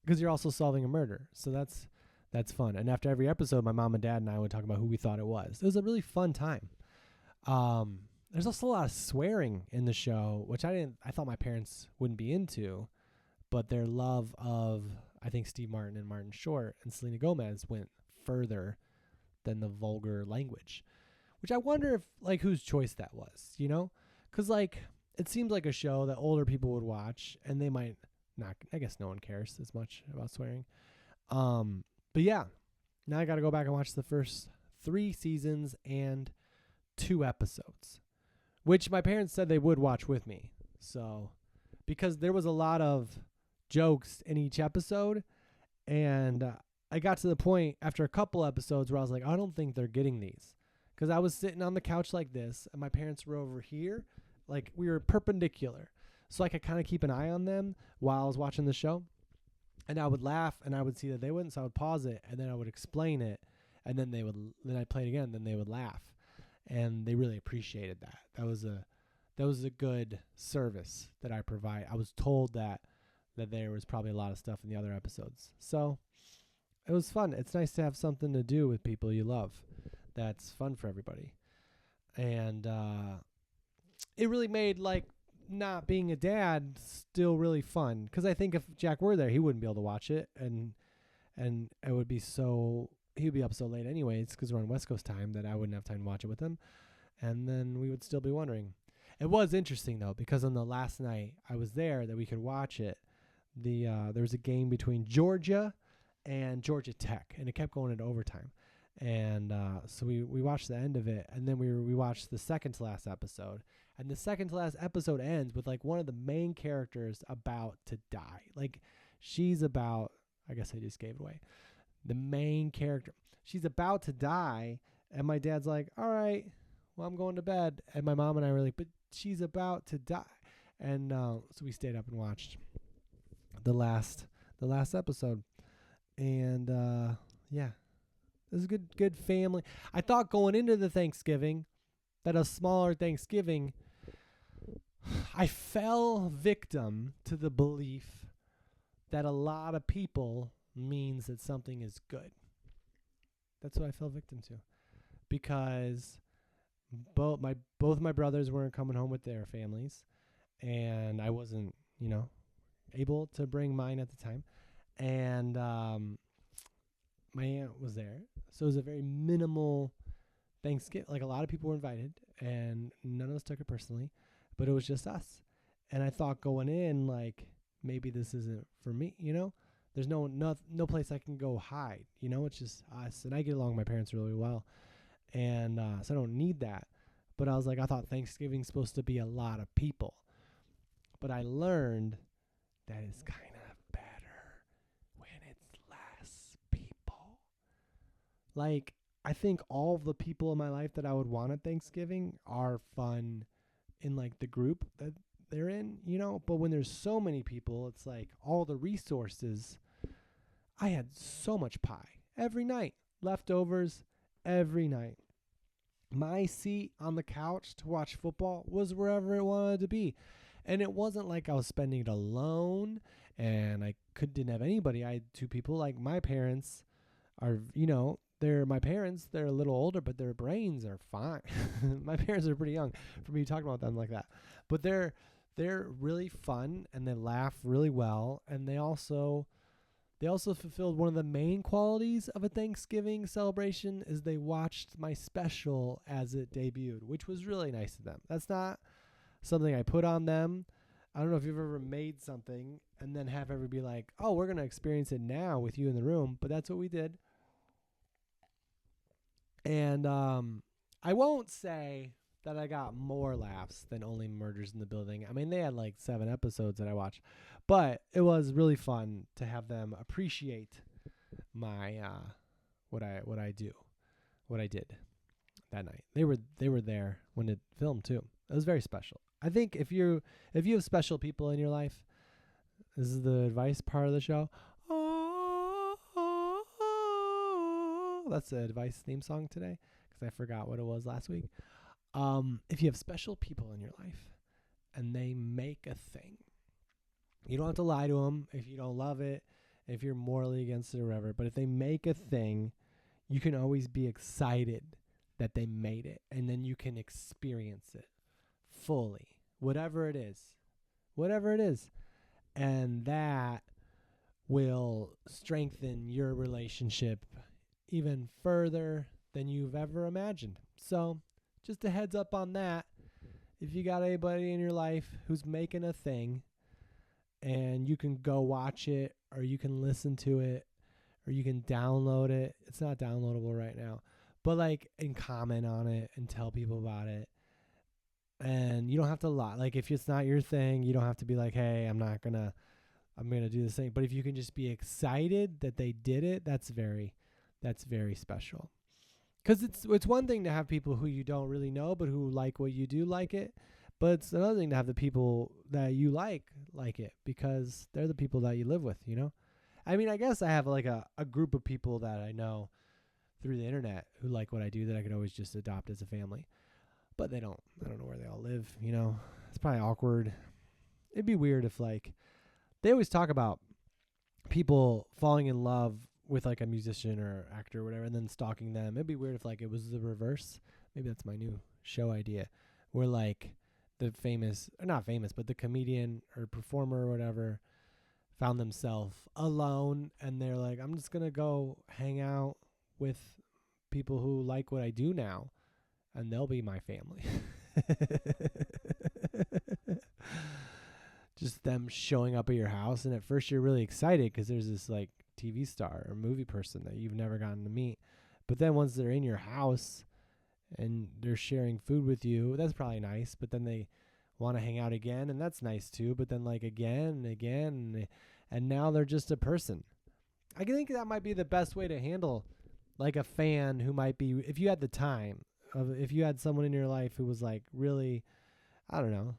because you're also solving a murder. So that's fun. And after every episode, my mom and dad and I would talk about who we thought it was. It was a really fun time. There's also a lot of swearing in the show, which I thought my parents wouldn't be into, but their love of, I think, Steve Martin and Martin Short and Selena Gomez went further than the vulgar language, which I wonder if, like, whose choice that was, you know? Because, like, it seems like a show that older people would watch, and they might not, I guess no one cares as much about swearing. But yeah, now I got to go back and watch the first 3 seasons and 2 episodes, which my parents said they would watch with me. So, because there was a lot of jokes in each episode, and I got to the point after a couple episodes where I was like, I don't think they're getting these, because I was sitting on the couch like this, and my parents were over here, like we were perpendicular, so I could kind of keep an eye on them while I was watching the show. And I would laugh, and I would see that they wouldn't, so I would pause it, and then I would explain it, and then I'd play it again, and then they would laugh, and they really appreciated that. That was a good service that I provide. I was told that that there was probably a lot of stuff in the other episodes. So it was fun. It's nice to have something to do with people you love. That's fun for everybody. And it really made like not being a dad still really fun, because I think if Jack were there, he wouldn't be able to watch it, and it would be so, he would be up so late anyways because we're on West Coast time that I wouldn't have time to watch it with him, and then we would still be wondering. It was interesting though, because on the last night I was there that we could watch it, there was a game between Georgia and Georgia Tech, and it kept going into overtime. And so we watched the end of it, and then we watched the second to last episode. And the second to last episode ends with like one of the main characters about to die. Like she's about, I guess I just gave it away. The main character, she's about to die, and my dad's like, "All right, well, I'm going to bed." And my mom and I were like, "But she's about to die." And so we stayed up and watched the last episode. And yeah. It was a good family. I thought going into the Thanksgiving that a smaller Thanksgiving, I fell victim to the belief that a lot of people means that something is good. That's what I fell victim to, because both my brothers weren't coming home with their families, and I wasn't, able to bring mine at the time, and my aunt was there. So it was a very minimal Thanksgiving. Like a lot of people were invited, and none of us took it personally, but it was just us. And I thought going in, like, maybe this isn't for me, There's no place I can go hide, It's just us. And I get along with my parents really well. And so I don't need that. But I was like, I thought Thanksgiving's supposed to be a lot of people. But I learned that it's kind of better when it's less people. Like, I think all of the people in my life that I would want at Thanksgiving are fun in, like, the group that they're in, But when there's so many people, it's like all the resources. I had so much pie every night, leftovers every night. My seat on the couch to watch football was wherever it wanted to be. And it wasn't like I was spending it alone and I didn't have anybody. I had two people. Like, my parents are, they're my parents. They're a little older, but their brains are fine. My parents are pretty young for me talking about them like that. But they're really fun, and they laugh really well. And they also fulfilled one of the main qualities of a Thanksgiving celebration is they watched my special as it debuted, which was really nice of them. That's not something I put on them. I don't know if you've ever made something and then have everybody be like, "Oh, we're going to experience it now with you in the room." But that's what we did. And I won't say that I got more laughs than Only Murders in the Building. I mean, they had like 7 episodes that I watched, but it was really fun to have them appreciate my what I did that night. They were there when it filmed too. It was very special. I think if you have special people in your life, this is the advice part of the show. That's the advice theme song today, because I forgot what it was last week. If you have special people in your life and they make a thing, you don't have to lie to them if you don't love it, if you're morally against it or whatever. But if they make a thing, you can always be excited that they made it, and then you can experience it fully, whatever it is. And that will strengthen your relationship even further than you've ever imagined. So just a heads up on that. If you got anybody in your life who's making a thing, and you can go watch it, or you can listen to it, or you can download it. It's not downloadable right now, but and comment on it and tell people about it. And you don't have to lie. Like, if it's not your thing, you don't have to be like, "Hey, I'm going to do this thing." But if you can just be excited that they did it, that's very special. Because it's one thing to have people who you don't really know, but who like what you do, like it. But it's another thing to have the people that you like it, because they're the people that you live with, I mean, I guess I have a group of people that I know through the internet who like what I do that I could always just adopt as a family. But I don't know where they all live, It's probably awkward. It'd be weird if they always talk about people falling in love with like a musician or actor or whatever and then stalking them. It'd be weird if like it was the reverse. Maybe that's my new show idea, where like the famous, or not famous, but the comedian or performer or whatever found themselves alone and they're like, I'm just going to go hang out with people who like what I do now and they'll be my family. Just them showing up at your house, and at first you're really excited because there's this like TV star or movie person that you've never gotten to meet. But then once they're in your house and they're sharing food with you, that's probably nice. But then they want to hang out again, and that's nice too. But then like again and again, and now they're just a person. I think that might be the best way to handle like a fan who might be, if you had the time, if you had someone in your life who was like really, I don't know,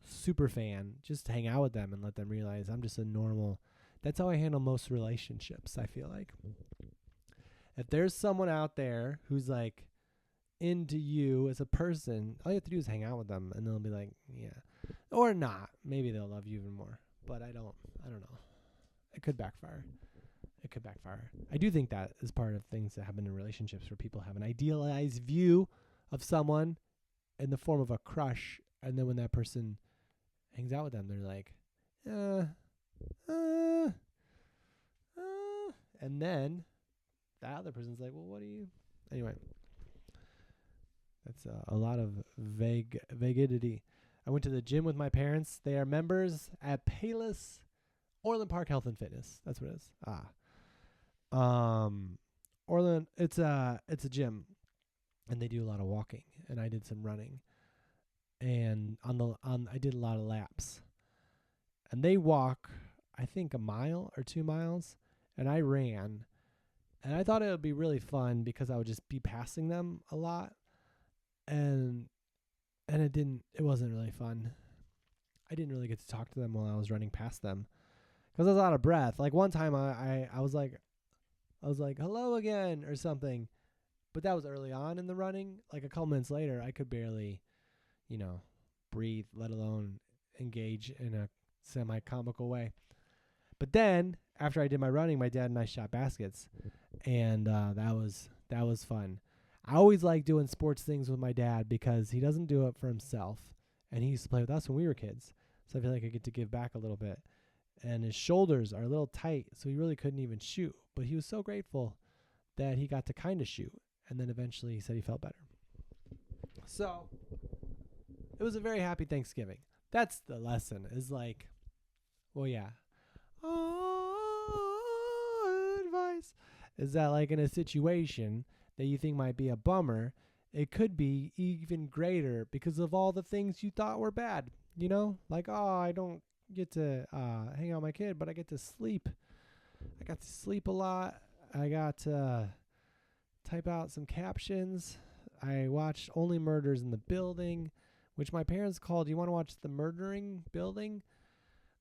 super fan, just hang out with them and let them realize I'm just a normal. That's how I handle most relationships, I feel like. If there's someone out there who's like into you as a person, all you have to do is hang out with them and they'll be like, yeah. Or not. Maybe they'll love you even more. But I don't know. It could backfire. I do think that is part of things that happen in relationships, where people have an idealized view of someone in the form of a crush, and then when that person hangs out with them, they're like, and then that other person's like, well, what do you? Anyway, that's a lot of vaguity. I went to the gym with my parents. They are members at Payless Orland Park Health and Fitness. That's what it is. Orland. It's a gym, and they do a lot of walking, and I did some running, and I did a lot of laps, and they walk, I think, a mile or 2 miles, and I ran, and I thought it would be really fun because I would just be passing them a lot, and it wasn't really fun. I didn't really get to talk to them while I was running past them because I was out of breath. Like one time I was like, hello again or something, but that was early on in the running. Like a couple minutes later, I could barely, breathe, let alone engage in a semi-comical way. But then after I did my running, my dad and I shot baskets, and that was fun. I always like doing sports things with my dad because he doesn't do it for himself, and he used to play with us when we were kids. So I feel like I get to give back a little bit. And his shoulders are a little tight, so he really couldn't even shoot. But he was so grateful that he got to kind of shoot. And then eventually he said he felt better. So it was a very happy Thanksgiving. That's the lesson, is like, well, yeah. Advice is that like in a situation that you think might be a bummer, it could be even greater because of all the things you thought were bad. Like, I don't get to hang out with my kid, but I get to sleep. I got to sleep a lot. I got to type out some captions. I watched Only Murders in the Building, which my parents called, you want to watch The Murdering Building?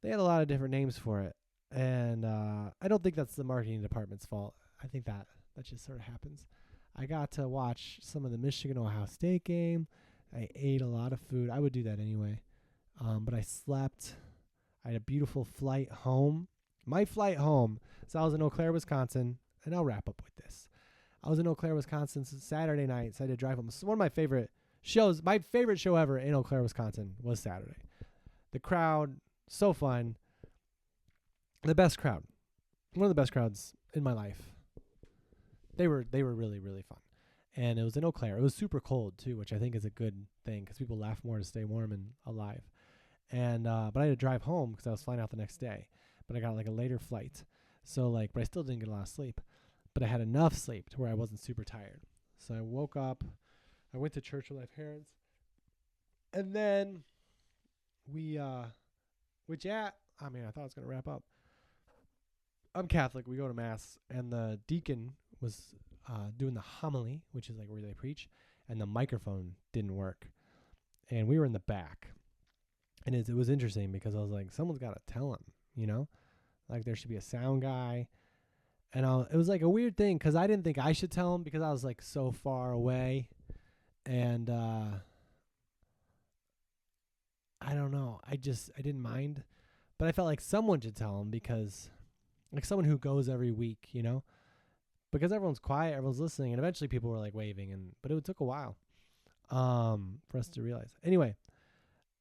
They had a lot of different names for it. And I don't think that's the marketing department's fault. I think that just sort of happens. I got to watch some of the Michigan-Ohio State game. I ate a lot of food. I would do that anyway. But I slept. I had a beautiful flight home. My flight home, so I was in Eau Claire, Wisconsin, and I'll wrap up with this. I was in Eau Claire, Wisconsin Saturday night, so I had to drive home. So one of my favorite shows, my favorite show ever in Eau Claire, Wisconsin was Saturday. The crowd, so fun. The best crowd. One of the best crowds in my life. They were really, really fun. And it was in Eau Claire. It was super cold, too, which I think is a good thing because people laugh more to stay warm and alive. And but I had to drive home because I was flying out the next day. But I got like a later flight. So but I still didn't get a lot of sleep. But I had enough sleep to where I wasn't super tired. So I woke up. I went to church with my parents. And then I thought I was going to wrap up. I'm Catholic. We go to Mass. And the deacon was doing the homily, which is like where they preach. And the microphone didn't work. And we were in the back. And it was interesting because I was like, someone's got to tell him, Like there should be a sound guy. And it was like a weird thing because I didn't think I should tell him because I was like so far away. And I don't know. I didn't mind. But I felt like someone should tell him because, like someone who goes every week, you know, because everyone's quiet, everyone's listening, and eventually people were like waving, but it took a while for us to realize. Anyway,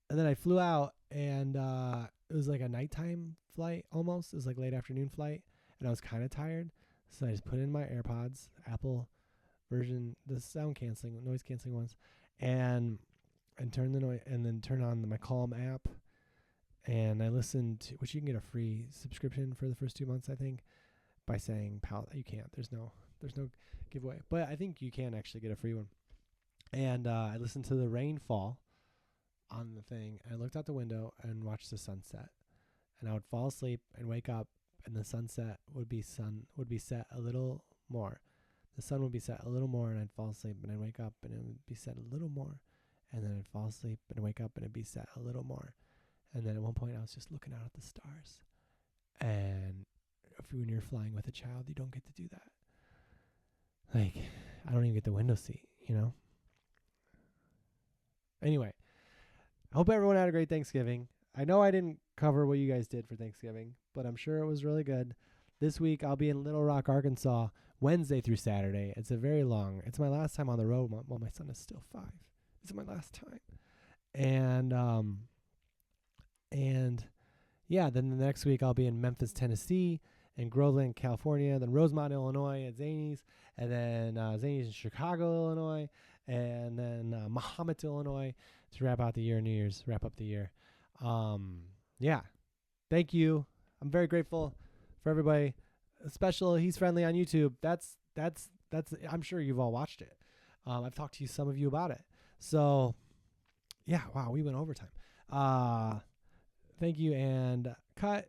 and then I flew out, and it was like a nighttime flight almost. It was like late afternoon flight, and I was kind of tired, so I just put in my AirPods, Apple version, the noise canceling ones, and turn the noise, and then turn on my Calm app, and I listened to, which you can get a free subscription for the first 2 months, I think, by saying pal. You can't. There's no giveaway, but I think you can actually get a free one. And I listened to the rainfall on the thing. I looked out the window and watched the sunset, and I would fall asleep and wake up, and the sunset would be set a little more. The sun would be set a little more, and I'd fall asleep, and I'd wake up, and it would be set a little more, and then I'd fall asleep and wake up, and it'd be set a little more. And then at one point, I was just looking out at the stars. And when you're flying with a child, you don't get to do that. Like, I don't even get the window seat, you know? Anyway, I hope everyone had a great Thanksgiving. I know I didn't cover what you guys did for Thanksgiving, but I'm sure it was really good. This week, I'll be in Little Rock, Arkansas, Wednesday through Saturday. It's it's my last time on the road while my son is still 5. This is my last time. And yeah, then the next week I'll be in Memphis, Tennessee, and Groveland, California, then Rosemont, Illinois at Zanies, and then Zanies in Chicago, Illinois, and then Mahomet, Illinois to wrap out the year, New Year's, wrap up the year. Yeah, thank you. I'm very grateful for everybody. Special, he's friendly on YouTube. That's. I'm sure you've all watched it. I've talked to some of you about it. So, yeah, wow, we went overtime. Thank you, and cut.